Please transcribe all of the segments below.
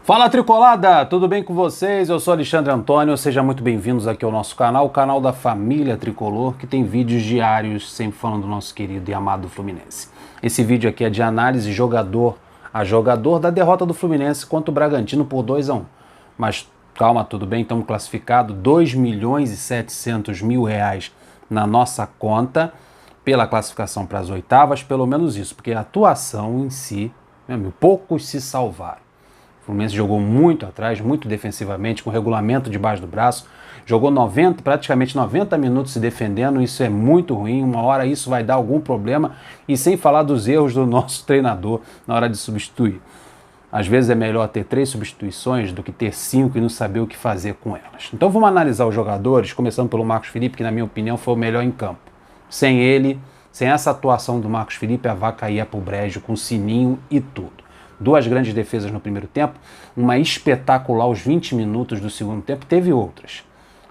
Fala Tricolada, tudo bem com vocês? Eu sou Alexandre Antônio, sejam muito bem-vindos aqui ao nosso canal, o canal da família Tricolor, que tem vídeos diários sempre falando do nosso querido e amado Fluminense. Esse vídeo aqui é de análise jogador a jogador da derrota do Fluminense contra o Bragantino por 2-1. Mas calma, tudo bem, estamos classificados R$2.700.000 na nossa conta pela classificação para as oitavas, pelo menos isso, porque a atuação em si, meu amigo, poucos se salvaram. O Fluminense jogou muito atrás, muito defensivamente, com o regulamento debaixo do braço. Jogou praticamente 90 minutos se defendendo, isso é muito ruim. Uma hora isso vai dar algum problema. E sem falar dos erros do nosso treinador na hora de substituir. Às vezes é melhor ter 3 substituições do que ter 5 e não saber o que fazer com elas. Então vamos analisar os jogadores, começando pelo Marcos Felipe, que na minha opinião foi o melhor em campo. Sem ele, sem essa atuação do Marcos Felipe, a vaca ia pro brejo com sininho e tudo. 2 grandes defesas no primeiro tempo, uma espetacular aos 20 minutos do segundo tempo, teve outras.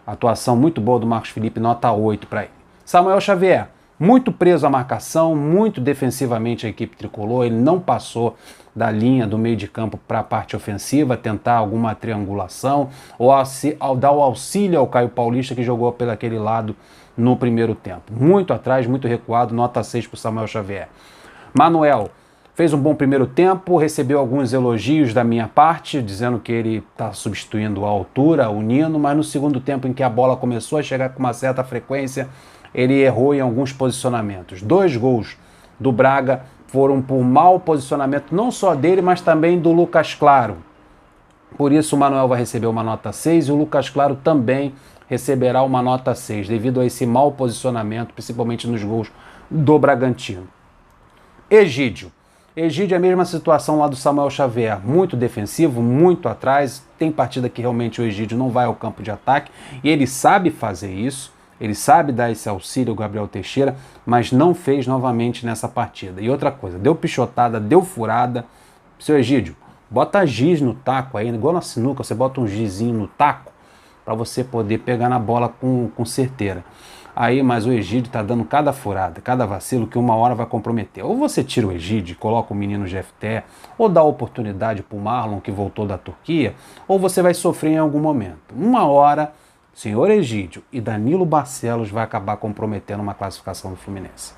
Atuação muito boa do Marcos Felipe, nota 8 para ele. Samuel Xavier, muito preso à marcação, muito defensivamente a equipe tricolor, ele não passou da linha do meio de campo para a parte ofensiva, tentar alguma triangulação, ou ao dar o auxílio ao Caio Paulista, que jogou pelo aquele lado no primeiro tempo. Muito atrás, muito recuado, nota 6 para o Samuel Xavier. Manuel, fez um bom primeiro tempo, recebeu alguns elogios da minha parte, dizendo que ele está substituindo a altura, o Nino, mas no segundo tempo em que a bola começou a chegar com uma certa frequência, ele errou em alguns posicionamentos. 2 gols do Braga foram por mau posicionamento, não só dele, mas também do Lucas Claro. Por isso o Manuel vai receber uma nota 6 e o Lucas Claro também receberá uma nota 6, devido a esse mau posicionamento, principalmente nos gols do Bragantino. Egídio é a mesma situação lá do Samuel Xavier, muito defensivo, muito atrás, tem partida que realmente o Egídio não vai ao campo de ataque, e ele sabe fazer isso, ele sabe dar esse auxílio ao Gabriel Teixeira, mas não fez novamente nessa partida. E outra coisa, deu pichotada, deu furada. Seu Egídio, bota giz no taco aí, igual na sinuca, você bota um gizinho no taco, para você poder pegar na bola com certeira. Aí, mas o Egídio tá dando cada furada, cada vacilo que uma hora vai comprometer. Ou você tira o Egídio e coloca o menino Jefté, ou dá oportunidade pro Marlon, que voltou da Turquia, ou você vai sofrer em algum momento. Uma hora, senhor Egídio e Danilo Barcelos vai acabar comprometendo uma classificação do Fluminense.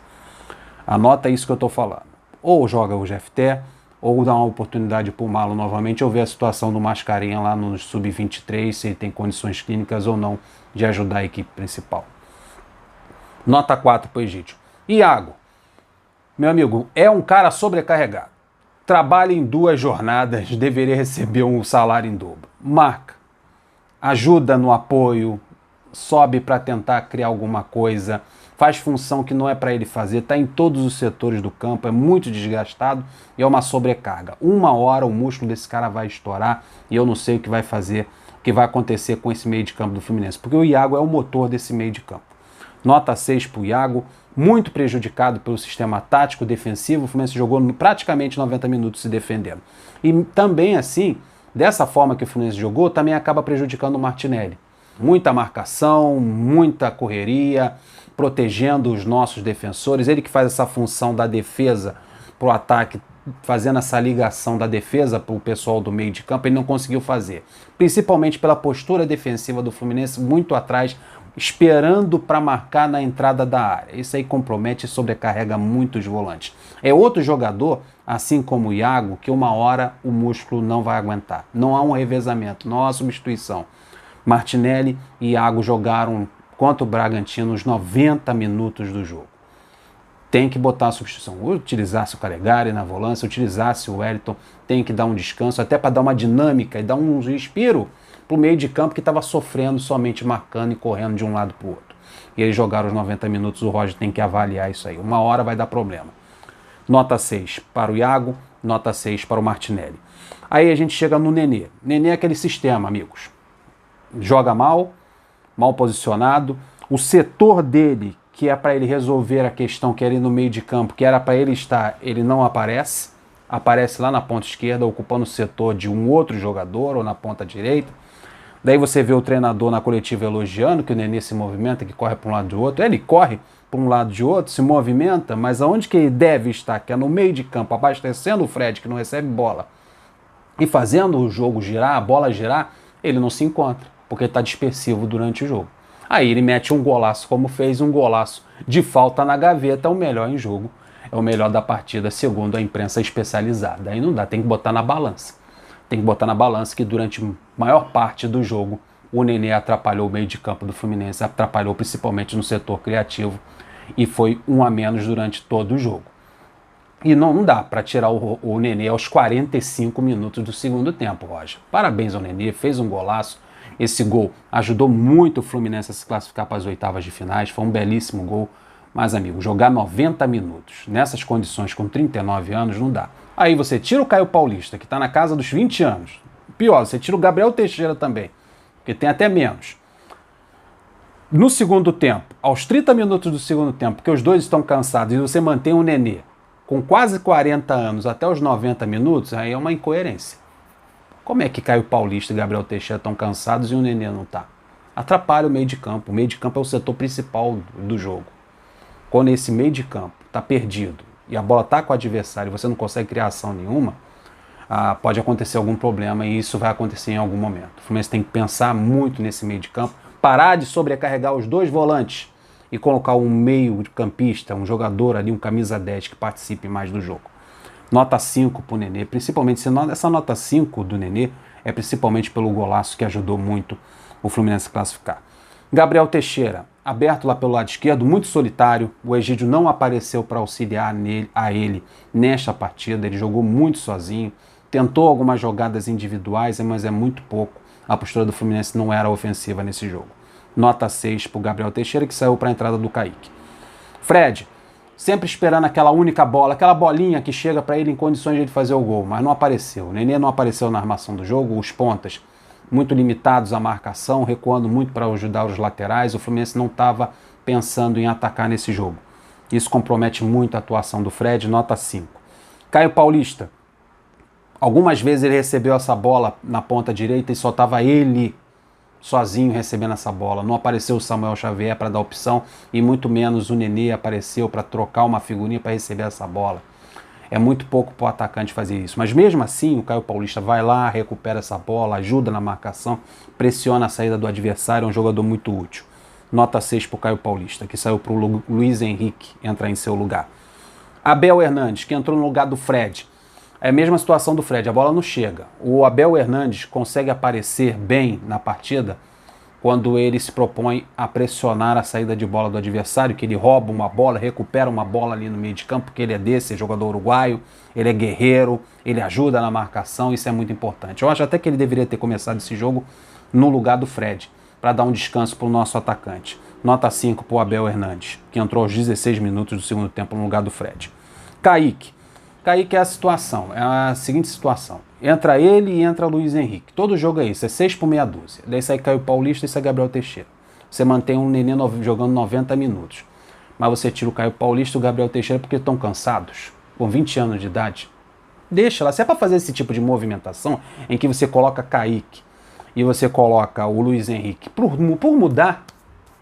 Anota isso que eu tô falando. Ou joga o Jefté, ou dá uma oportunidade pro Marlon novamente, ou ver a situação do Mascarenha lá no Sub-23, se ele tem condições clínicas ou não de ajudar a equipe principal. Nota 4 para o Egídio. Iago, meu amigo, é um cara sobrecarregado. Trabalha em 2 jornadas, deveria receber um salário em dobro. Marca, ajuda no apoio, sobe para tentar criar alguma coisa, faz função que não é para ele fazer, está em todos os setores do campo, é muito desgastado e é uma sobrecarga. Uma hora o músculo desse cara vai estourar e eu não sei o que vai fazer, o que vai acontecer com esse meio de campo do Fluminense, porque o Iago é o motor desse meio de campo. Nota 6 para o Iago, muito prejudicado pelo sistema tático defensivo, o Fluminense jogou praticamente 90 minutos se defendendo. E também assim, dessa forma que o Fluminense jogou, também acaba prejudicando o Martinelli. Muita marcação, muita correria, protegendo os nossos defensores, ele que faz essa função da defesa para o ataque, fazendo essa ligação da defesa para o pessoal do meio de campo, ele não conseguiu fazer. Principalmente pela postura defensiva do Fluminense, muito atrás, esperando para marcar na entrada da área. Isso aí compromete e sobrecarrega muito os volantes. É outro jogador, assim como o Iago, que uma hora o músculo não vai aguentar. Não há um revezamento, não há substituição. Martinelli e Iago jogaram contra o Bragantino os 90 minutos do jogo. Tem que botar a substituição. Utilizasse o Calegari na volância, utilizasse o Wellington, tem que dar um descanso, até para dar uma dinâmica e dar um respiro para o meio de campo que estava sofrendo somente marcando e correndo de um lado para o outro. E eles jogaram os 90 minutos, o Roger tem que avaliar isso aí. Uma hora vai dar problema. Nota 6 para o Iago, nota 6 para o Martinelli. Aí a gente chega no Nenê. Nenê é aquele sistema, amigos. Joga mal posicionado. O setor dele, que é para ele resolver a questão que é ali no meio de campo, que era para ele estar, ele não aparece. Aparece lá na ponta esquerda, ocupando o setor de um outro jogador, ou na ponta direita. Daí você vê o treinador na coletiva elogiando que o Nenê se movimenta, que corre para um lado e do outro. Ele corre para um lado de outro, se movimenta, mas aonde que ele deve estar, que é no meio de campo, abastecendo o Fred, que não recebe bola, E fazendo o jogo girar, a bola girar, ele não se encontra, porque está dispersivo durante o jogo. Aí ele mete um golaço, como fez um golaço de falta na gaveta, o melhor em jogo, é o melhor da partida, segundo a imprensa especializada. Aí não dá, tem que botar na balança. Tem que botar na balança que durante a maior parte do jogo, o Nenê atrapalhou o meio de campo do Fluminense, atrapalhou principalmente no setor criativo, e foi um a menos durante todo o jogo. E não dá para tirar o Nenê aos 45 minutos do segundo tempo, Roger. Parabéns ao Nenê, fez um golaço. Esse gol ajudou muito o Fluminense a se classificar para as oitavas de finais. Foi um belíssimo gol. Mas, amigo, jogar 90 minutos nessas condições com 39 anos não dá. Aí você tira o Caio Paulista, que está na casa dos 20 anos. Pior, você tira o Gabriel Teixeira também, que tem até menos. No segundo tempo, aos 30 minutos do segundo tempo, porque os dois estão cansados, e você mantém o Nenê com quase 40 anos até os 90 minutos, aí é uma incoerência. Como é que Caio Paulista e Gabriel Teixeira estão cansados e o Nenê não está? Atrapalha o meio de campo. O meio de campo é o setor principal do jogo. Quando esse meio de campo está perdido e a bola está com o adversário e você não consegue criar ação nenhuma, pode acontecer algum problema e isso vai acontecer em algum momento. O Fluminense tem que pensar muito nesse meio de campo, parar de sobrecarregar os dois volantes e colocar um meio campista, um jogador ali, um camisa 10 que participe mais do jogo. Nota 5 para o Nenê, principalmente essa nota 5 do Nenê é principalmente pelo golaço que ajudou muito o Fluminense a classificar. Gabriel Teixeira, aberto lá pelo lado esquerdo, muito solitário, o Egídio não apareceu para auxiliar a ele nesta partida, ele jogou muito sozinho, tentou algumas jogadas individuais, mas é muito pouco. A postura do Fluminense não era ofensiva nesse jogo. Nota 6 para o Gabriel Teixeira, que saiu para a entrada do Kaique. Fred, sempre esperando aquela única bola, aquela bolinha que chega para ele em condições de ele fazer o gol, mas não apareceu. O Nenê não apareceu na armação do jogo, os pontas muito limitados à marcação, recuando muito para ajudar os laterais. O Fluminense não estava pensando em atacar nesse jogo. Isso compromete muito a atuação do Fred, nota 5. Caio Paulista, algumas vezes ele recebeu essa bola na ponta direita e só estava ele sozinho recebendo essa bola. Não apareceu o Samuel Xavier para dar opção e muito menos o Nenê apareceu para trocar uma figurinha para receber essa bola. É muito pouco para o atacante fazer isso. Mas mesmo assim, o Caio Paulista vai lá, recupera essa bola, ajuda na marcação, pressiona a saída do adversário, é um jogador muito útil. Nota 6 para o Caio Paulista, que saiu para o Luiz Henrique entrar em seu lugar. Abel Hernandes, que entrou no lugar do Fred. É a mesma situação do Fred, a bola não chega. O Abel Hernandes consegue aparecer bem na partida quando ele se propõe a pressionar a saída de bola do adversário, que ele rouba uma bola, recupera uma bola ali no meio de campo, porque ele é desse, é jogador uruguaio, ele é guerreiro, ele ajuda na marcação, isso é muito importante. Eu acho até que ele deveria ter começado esse jogo no lugar do Fred, para dar um descanso para o nosso atacante. Nota 5 para o Abel Hernandes, que entrou aos 16 minutos do segundo tempo no lugar do Fred. Kaique é a situação, é a seguinte situação. Entra ele e entra Luiz Henrique. Todo jogo é isso, é 6 por meia dúzia. Daí sai Caio Paulista e sai Gabriel Teixeira. Você mantém um Nenê jogando 90 minutos. Mas você tira o Caio Paulista e o Gabriel Teixeira porque estão cansados, com 20 anos de idade. Deixa lá. Se é para fazer esse tipo de movimentação, em que você coloca Kaique e você coloca o Luiz Henrique por mudar,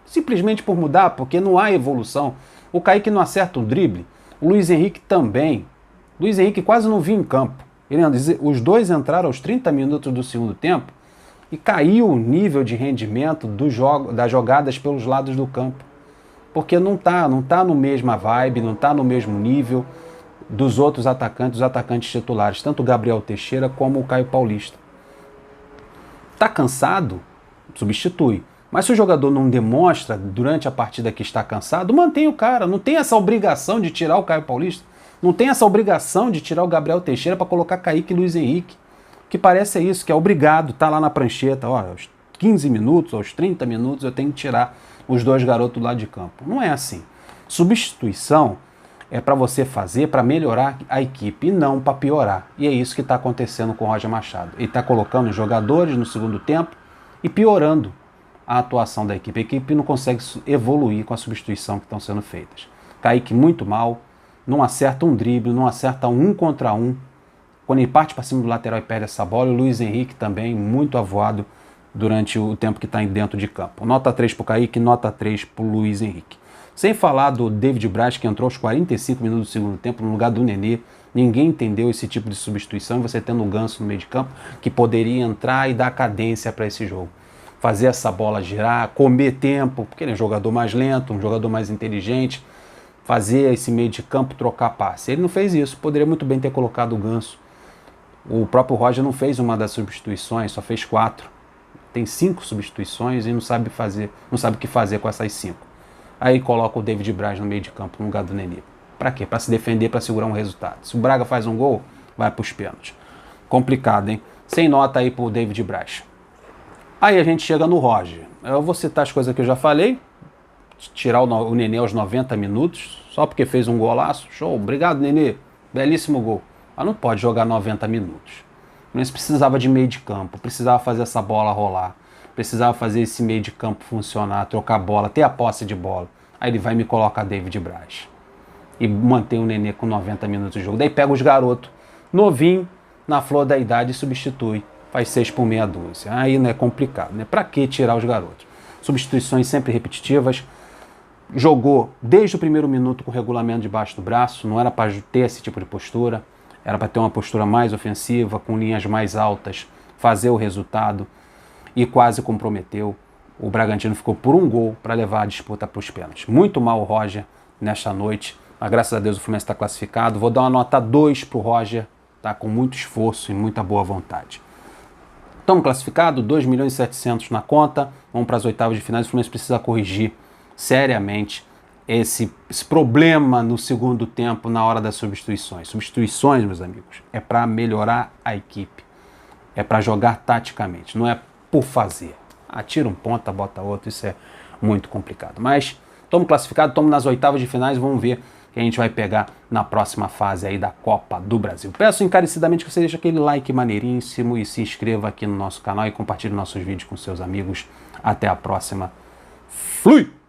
simplesmente por mudar, porque não há evolução. O Kaique não acerta o drible, o Luiz Henrique também. Luiz Henrique quase não vinha em campo. Os dois entraram aos 30 minutos do segundo tempo e caiu o nível de rendimento das jogadas pelos lados do campo. Porque não tá no mesma vibe, não está no mesmo nível dos outros atacantes, os atacantes titulares, tanto o Gabriel Teixeira como o Caio Paulista. Está cansado? Substitui. Mas se o jogador não demonstra durante a partida que está cansado, mantém o cara. Não tem essa obrigação de tirar o Caio Paulista. Não tem essa obrigação de tirar o Gabriel Teixeira para colocar Kaique e Luiz Henrique. Que parece isso, que é obrigado, tá lá na prancheta, ó, aos 15 minutos, aos 30 minutos eu tenho que tirar os dois garotos do lado de campo. Não é assim. Substituição é para você fazer para melhorar a equipe e não para piorar. E é isso que está acontecendo com o Roger Machado. Ele está colocando os jogadores no segundo tempo e piorando a atuação da equipe. A equipe não consegue evoluir com a substituição que estão sendo feitas. Kaique muito mal, não acerta um drible, não acerta um contra um. Quando ele parte para cima do lateral e perde essa bola, o Luiz Henrique também muito avoado durante o tempo que está dentro de campo. Nota 3 para o Kaique, nota 3 para o Luiz Henrique. Sem falar do David Braz, que entrou aos 45 minutos do segundo tempo no lugar do Nenê. Ninguém entendeu esse tipo de substituição, e você tendo o Ganso no meio de campo, que poderia entrar e dar cadência para esse jogo. Fazer essa bola girar, comer tempo, porque ele é um jogador mais lento, um jogador mais inteligente, fazer esse meio de campo, trocar passe. Ele não fez isso, poderia muito bem ter colocado o Ganso. O próprio Roger não fez uma das substituições, só fez 4. Tem 5 substituições e não sabe o que fazer com essas 5. Aí coloca o David Braz no meio de campo, no lugar do Nenê. Para quê? Para se defender, para segurar um resultado. Se o Braga faz um gol, vai para os pênaltis. Complicado, hein? Sem nota aí pro David Braz. Aí a gente chega no Roger. Eu vou citar as coisas que eu já falei. Tirar o Nenê aos 90 minutos, só porque fez um golaço. Show, obrigado, Nenê. Belíssimo gol. Mas não pode jogar 90 minutos. O Fluminense precisava de meio de campo, precisava fazer essa bola rolar, precisava fazer esse meio de campo funcionar, trocar bola, ter a posse de bola. Aí ele vai e me coloca David Braz. E mantém o Nenê com 90 minutos de jogo. Daí pega os garotos, novinho, na flor da idade, e substitui. Faz 6 por meia dúzia. Aí não é complicado, né? Pra que tirar os garotos? Substituições sempre repetitivas. Jogou desde o primeiro minuto com o regulamento debaixo do braço. Não era para ter esse tipo de postura. Era para ter uma postura mais ofensiva, com linhas mais altas, fazer o resultado. E quase comprometeu. O Bragantino ficou por um gol para levar a disputa para os pênaltis. Muito mal o Roger nesta noite. Mas graças a Deus o Fluminense está classificado. Vou dar uma nota 2 para o Roger, tá? Com muito esforço e muita boa vontade. Estamos classificados, 2.700.000 na conta. Vamos para as oitavas de finais. O Fluminense precisa corrigir seriamente esse problema no segundo tempo na hora das substituições. Substituições, meus amigos, é para melhorar a equipe. É para jogar taticamente, não é por fazer. Tira um ponta, bota outro, isso é muito complicado. Mas estamos classificados, estamos nas oitavas de finais, vamos ver que a gente vai pegar na próxima fase aí da Copa do Brasil. Peço encarecidamente que você deixe aquele like maneiríssimo e se inscreva aqui no nosso canal e compartilhe nossos vídeos com seus amigos. Até a próxima. Flui!